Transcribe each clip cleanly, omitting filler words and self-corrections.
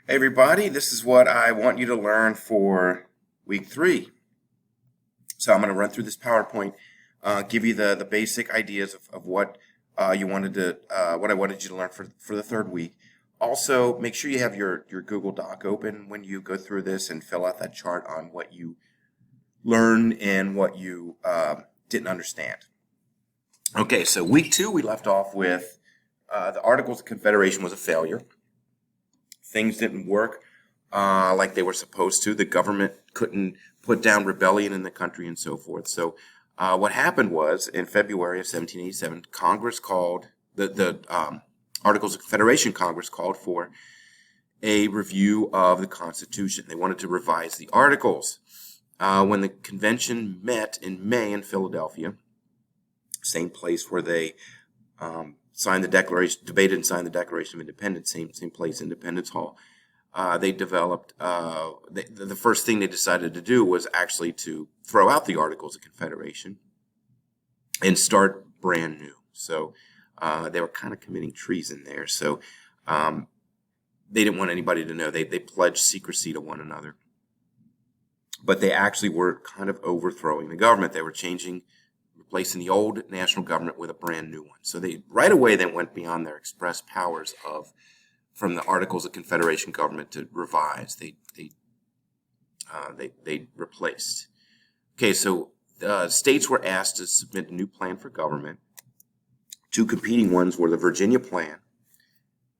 Hey everybody, this is what I want you to learn for week 3. So I'm going to run through this PowerPoint, give you the basic ideas of what what I wanted you to learn for the 3rd week. Also, make sure you have your Google Doc open when you go through this and fill out that chart on what you learned and what you didn't understand. Okay, so week 2 we left off with the Articles of Confederation was a failure. Things didn't work like they were supposed to. The government couldn't put down rebellion in the country and so forth. So what happened was, in February of 1787, Congress called, the Articles of Confederation Congress called for a review of the Constitution. They wanted to revise the Articles. When the convention met in May in Philadelphia, same place where they signed the Declaration, debated and signed the Declaration of Independence, same place, Independence Hall. They developed, the first thing they decided to do was actually to throw out the Articles of Confederation and start brand new. So they were kind of committing treason there. So they didn't want anybody to know. They pledged secrecy to one another. But they actually were kind of overthrowing the government. They were replacing the old national government with a brand new one. So they right away then went beyond their express powers from the Articles of Confederation government to revise. They replaced. Okay, so states were asked to submit a new plan for government. 2 competing ones were the Virginia plan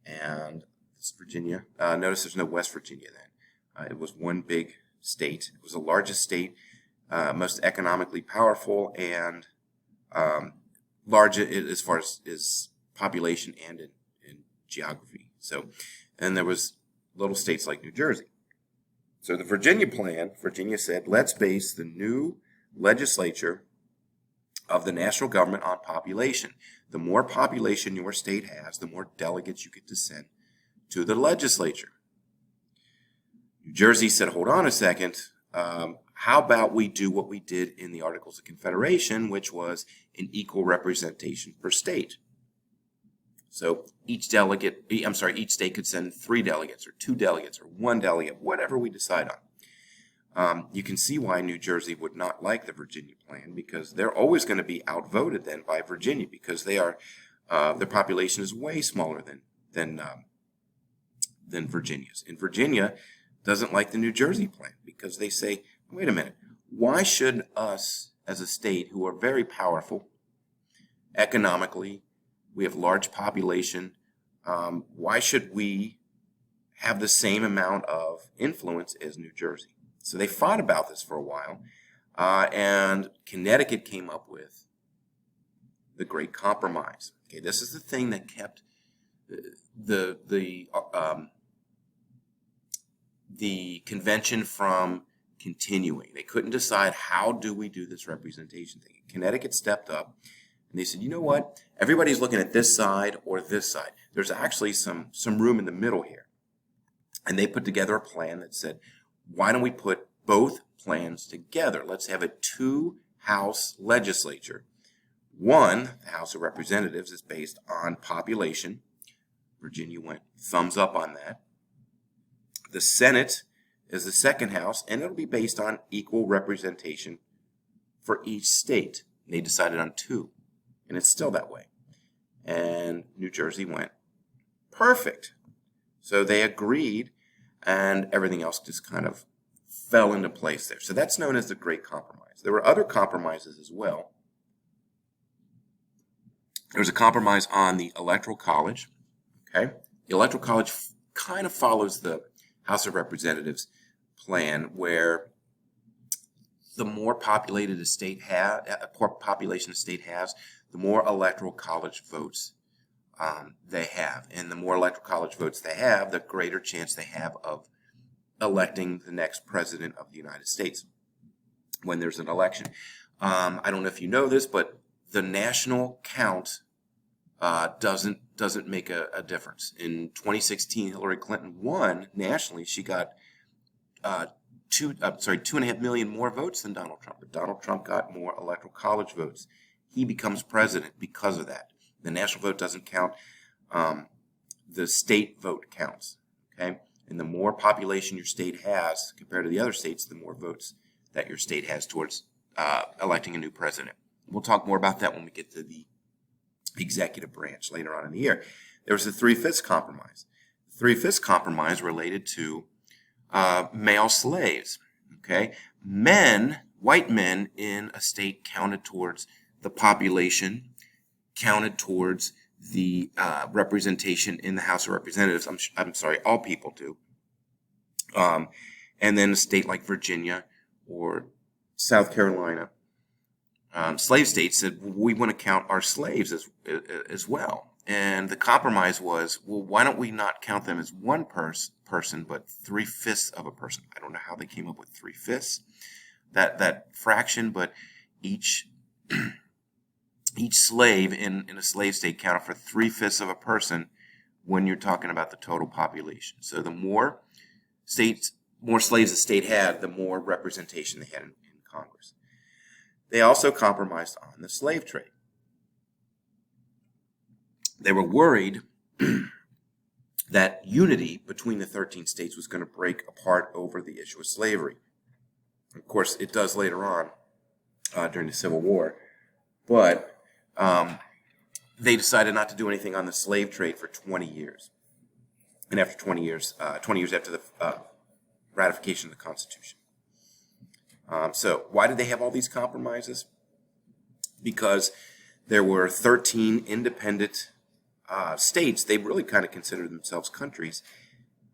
and this Virginia. Notice there's no West Virginia then. It was one big state. It was the largest state, most economically powerful, and large as far as population and in geography. So, and there was little states like New Jersey. So the Virginia plan, Virginia said, let's base the new legislature of the national government on population. The more population your state has, the more delegates you get to send to the legislature. New Jersey said, hold on a second. How about we do what we did in the Articles of Confederation, which was an equal representation per state. So each state could send 3 delegates or 2 delegates or 1 delegate, whatever we decide on. You can see why New Jersey would not like the Virginia plan, because they're always going to be outvoted then by Virginia, because their population is way smaller than Virginia's. And Virginia doesn't like the New Jersey plan because they say, wait a minute, why should us as a state who are very powerful economically, we have large population, why should we have the same amount of influence as New Jersey? So they fought about this for a while, and Connecticut came up with the Great Compromise. Okay, this is the thing that kept the convention from continuing. They couldn't decide, how do we do this representation thing. Connecticut stepped up and they said, you know what? Everybody's looking at this side or this side. There's actually some room in the middle here. And they put together a plan that said, why don't we put both plans together? Let's have a 2-house legislature. One, the House of Representatives, is based on population. Virginia went thumbs up on that. The Senate is the second house, and it'll be based on equal representation for each state. And they decided on 2, and it's still that way. And New Jersey went, perfect. So they agreed, and everything else just kind of fell into place there. So that's known as the Great Compromise. There were other compromises as well. There was a compromise on the Electoral College. Okay, the Electoral College kind of follows the House of Representatives plan, where the more populated a state population a state has, the more electoral college votes they have, and the more electoral college votes they have, the greater chance they have of electing the next president of the United States when there's an election. I don't know if you know this, but the national count doesn't make a difference. In 2016, Hillary Clinton won nationally. She got 2.5 million more votes than Donald Trump. But Donald Trump got more electoral college votes. He becomes president because of that. The national vote doesn't count. The state vote counts. Okay, And the more population your state has compared to the other states, the more votes that your state has towards electing a new president. We'll talk more about that when we get to the executive branch later on in the year. There was the 3/5 compromise. The 3/5 compromise related to male slaves. Okay, white men in a state counted towards the population, counted towards the representation in the House of Representatives. I'm sorry, all people do. And then a state like Virginia or South Carolina, slave states said, we want to count our slaves as well. And the compromise was, well, why don't we not count them as one person, but 3/5 of a person? I don't know how they came up with 3/5, that fraction, but each slave in a slave state counted for 3/5 of a person when you're talking about the total population. So the more slaves the state had, the more representation they had in Congress. They also compromised on the slave trade. They were worried that unity between the 13 states was going to break apart over the issue of slavery. Of course, it does later on during the Civil War, but they decided not to do anything on the slave trade for 20 years. And after 20 years after the ratification of the Constitution. So why did they have all these compromises? Because there were 13 independent states. They really kind of considered themselves countries,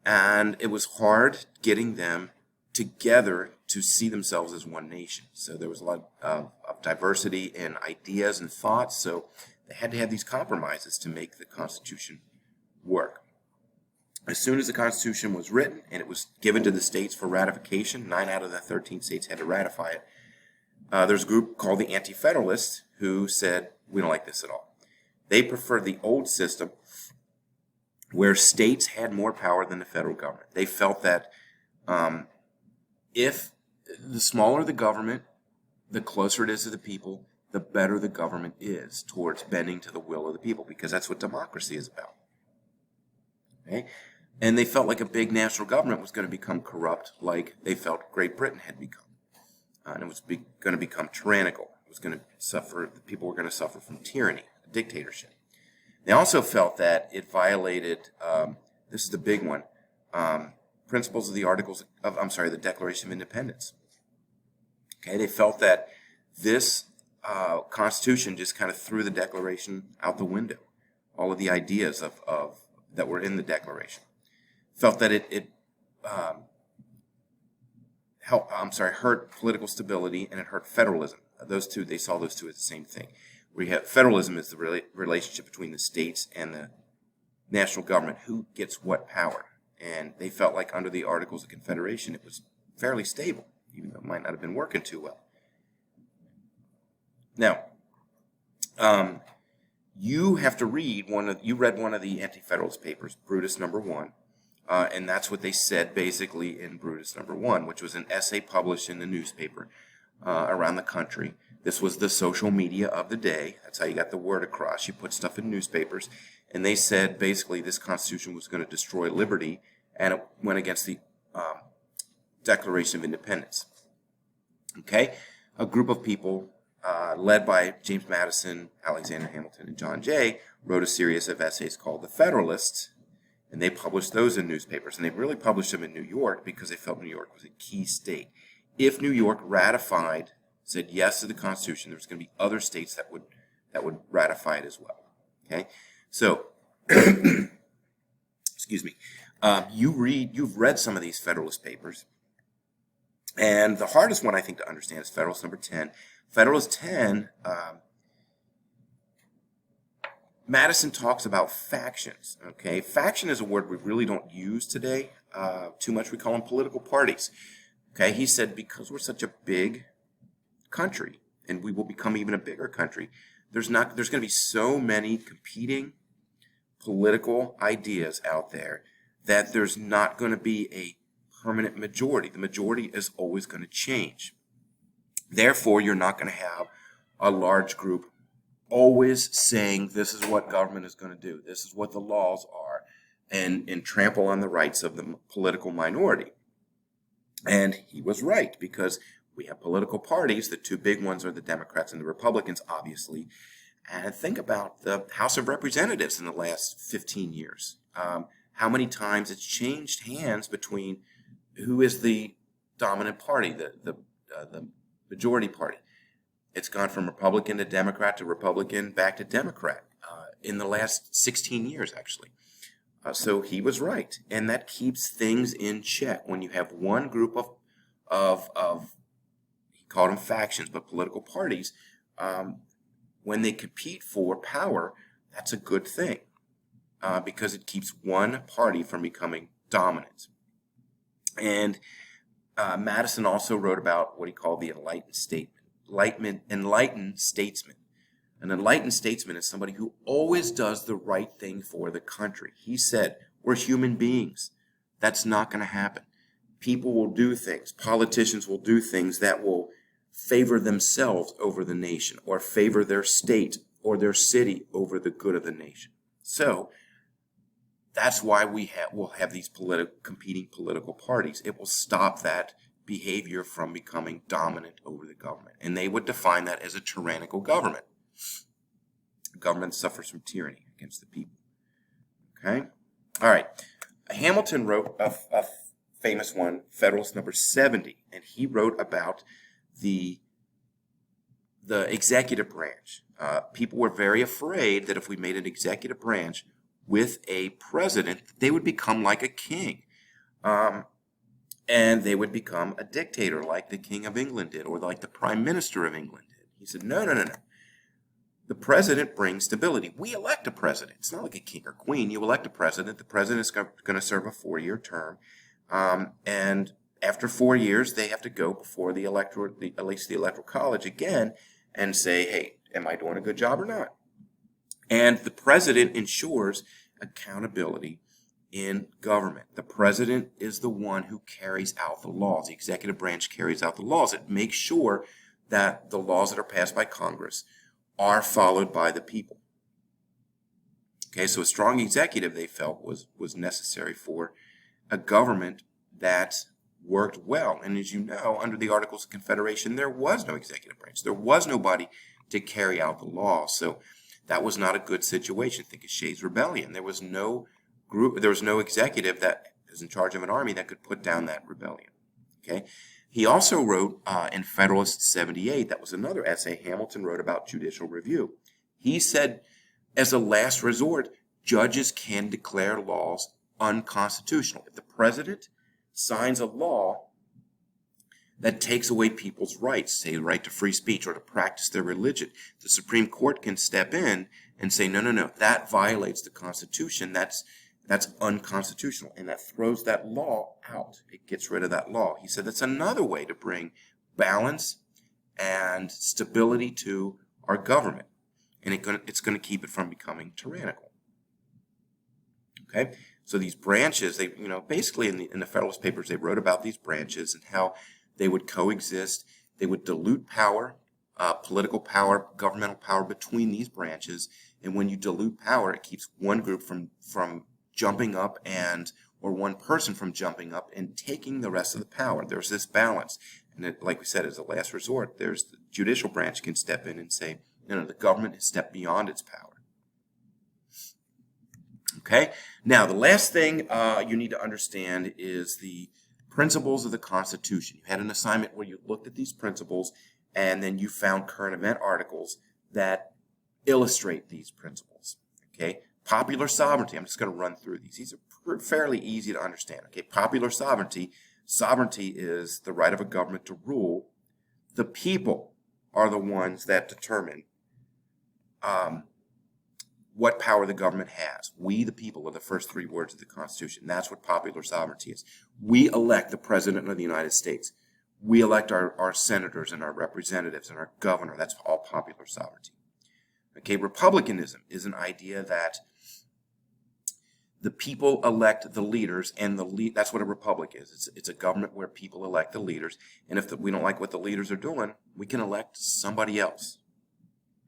and it was hard getting them together to see themselves as one nation. So there was a lot of diversity in ideas and thoughts, so they had to have these compromises to make the Constitution work. As soon as the Constitution was written and it was given to the states for ratification, 9 out of the 13 states had to ratify it. There's a group called the Anti-Federalists who said, we don't like this at all. They prefer the old system where states had more power than the federal government. They felt that if the smaller the government, the closer it is to the people, the better the government is towards bending to the will of the people, because that's what democracy is about. Okay? And they felt like a big national government was going to become corrupt, like they felt Great Britain had become. And it was going to become tyrannical. It was going to suffer, the people were going to suffer from tyranny, a dictatorship. They also felt that it violated, this is the big one, principles of the Declaration of Independence. Okay, they felt that this Constitution just kind of threw the Declaration out the window. All of the ideas that were in the Declaration. Felt that it hurt political stability, and it hurt federalism. They saw those two as the same thing. We have federalism is the relationship between the states and the national government, who gets what power. And they felt like under the Articles of Confederation, it was fairly stable, even though it might not have been working too well. Now, you have to read you read one of the Anti-Federalist papers, Brutus number 1, and that's what they said basically in Brutus number 1, which was an essay published in the newspaper around the country. This was the social media of the day. That's how you got the word across. You put stuff in newspapers, and they said basically this Constitution was going to destroy liberty, and it went against the Declaration of Independence. Okay, a group of people led by James Madison, Alexander Hamilton, and John Jay, wrote a series of essays called the Federalist, and they published those in newspapers. And they really published them in New York because they felt New York was a key state. If New York said yes to the Constitution, there was going to be other states that would ratify it as well. Okay, so excuse me. You've read some of these Federalist papers, and the hardest one I think to understand is Federalist number 10. Federalist 10, Madison talks about factions. Okay, faction is a word we really don't use today too much. We call them political parties. Okay, he said because we're such a big country, and we will become even a bigger country, there's going to be so many competing political ideas out there that there's not going to be a permanent majority. The majority is always going to change. Therefore, you're not going to have a large group always saying this is what government is going to do. This is what the laws are. and trample on the rights of the political minority. And he was right, because we have political parties. The two big ones are the Democrats and the Republicans, obviously. And think about the House of Representatives in the last 15 years. How many times it's changed hands between who is the dominant party, the majority party. It's gone from Republican to Democrat to Republican back to Democrat in the last 16 years, actually. So he was right, and that keeps things in check. When you have one group of he called them factions, but political parties, when they compete for power, that's a good thing because it keeps one party from becoming dominant. And Madison also wrote about what he called the Enlightened Statesman. An enlightened statesman is somebody who always does the right thing for the country. He said, we're human beings. That's not going to happen. People will do things, politicians will do things that will favor themselves over the nation, or favor their state or their city over the good of the nation. So that's why we'll have these competing political parties. It will stop that behavior from becoming dominant over the government. And they would define that as a tyrannical government. Government suffers from tyranny against the people. Okay? All right. Hamilton wrote a famous one, Federalist number 70, and he wrote about the executive branch. People were very afraid that if we made an executive branch with a president, they would become like a king. And they would become a dictator like the King of England did, or like the Prime Minister of England did. He said, no. The president brings stability. We elect a president. It's not like a king or queen. You elect a president. The president is going to serve a 4-year term. And after 4 years, they have to go before the at least the electoral college again, and say, hey, am I doing a good job or not? And the president ensures accountability in government. The president is the one who carries out the laws. The executive branch carries out the laws. It makes sure that the laws that are passed by Congress are followed by the people. Okay, so a strong executive, they felt, was necessary for a government that worked well. And as you know, under the Articles of Confederation, there was no executive branch. There was nobody to carry out the law. So that was not a good situation. Think of Shays' Rebellion. There was no executive that was in charge of an army that could put down that rebellion. Okay. He also wrote in Federalist 78, that was another essay Hamilton wrote about judicial review. He said, as a last resort, judges can declare laws unconstitutional. If the president signs a law that takes away people's rights, say the right to free speech or to practice their religion, the Supreme Court can step in and say, no, that violates the Constitution. That's unconstitutional, and that throws that law out. It gets rid of that law. He said that's another way to bring balance and stability to our government, and it's going to keep it from becoming tyrannical. Okay, so these branches, they basically in the Federalist Papers, they wrote about these branches and how they would coexist. They would dilute power, political power, governmental power between these branches, and when you dilute power, it keeps one group from jumping up or one person from jumping up and taking the rest of the power. There's this balance. And it, like we said, as a last resort, there's the judicial branch can step in and say, the government has stepped beyond its power. Okay? Now, the last thing you need to understand is the principles of the Constitution. You had an assignment where you looked at these principles and then you found current event articles that illustrate these principles. Okay? Popular sovereignty. I'm just going to run through these. These are fairly easy to understand. Okay, popular sovereignty. Sovereignty is the right of a government to rule. The people are the ones that determine what power the government has. We, the people, are the first 3 words of the Constitution. That's what popular sovereignty is. We elect the President of the United States. We elect our senators and our representatives and our governor. That's all popular sovereignty. Okay, republicanism is an idea that the people elect the leaders, and that's what a republic is. It's a government where people elect the leaders, and if we don't like what the leaders are doing, we can elect somebody else.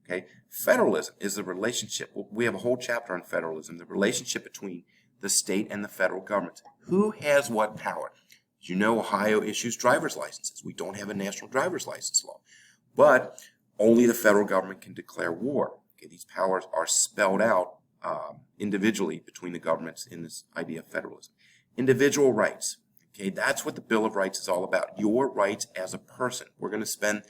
Okay, federalism is the relationship. We have a whole chapter on federalism, the relationship between the state and the federal governments. Who has what power? As you know, Ohio issues driver's licenses. We don't have a national driver's license law, but only the federal government can declare war. Okay, these powers are spelled out individually between the governments in this idea of federalism. Individual rights. Okay, that's what the Bill of Rights is all about. Your rights as a person. We're going to spend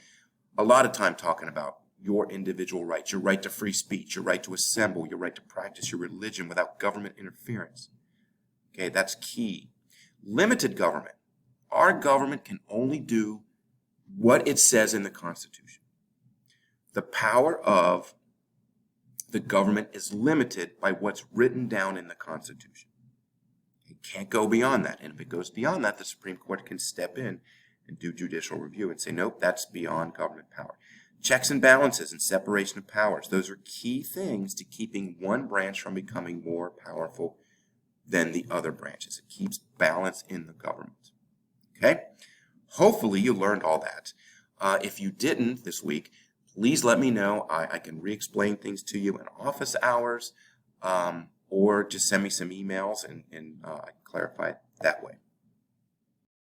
a lot of time talking about your individual rights, your right to free speech, your right to assemble, your right to practice your religion without government interference. Okay, that's key. Limited government. Our government can only do what it says in the Constitution. The power of the government is limited by what's written down in the Constitution. It can't go beyond that. And if it goes beyond that, the Supreme Court can step in and do judicial review and say, nope, that's beyond government power. Checks and balances and separation of powers. Those are key things to keeping one branch from becoming more powerful than the other branches. It keeps balance in the government. Okay? Hopefully you learned all that. If you didn't this week, please let me know. I can re-explain things to you in office hours, or just send me some emails and I can clarify it that way.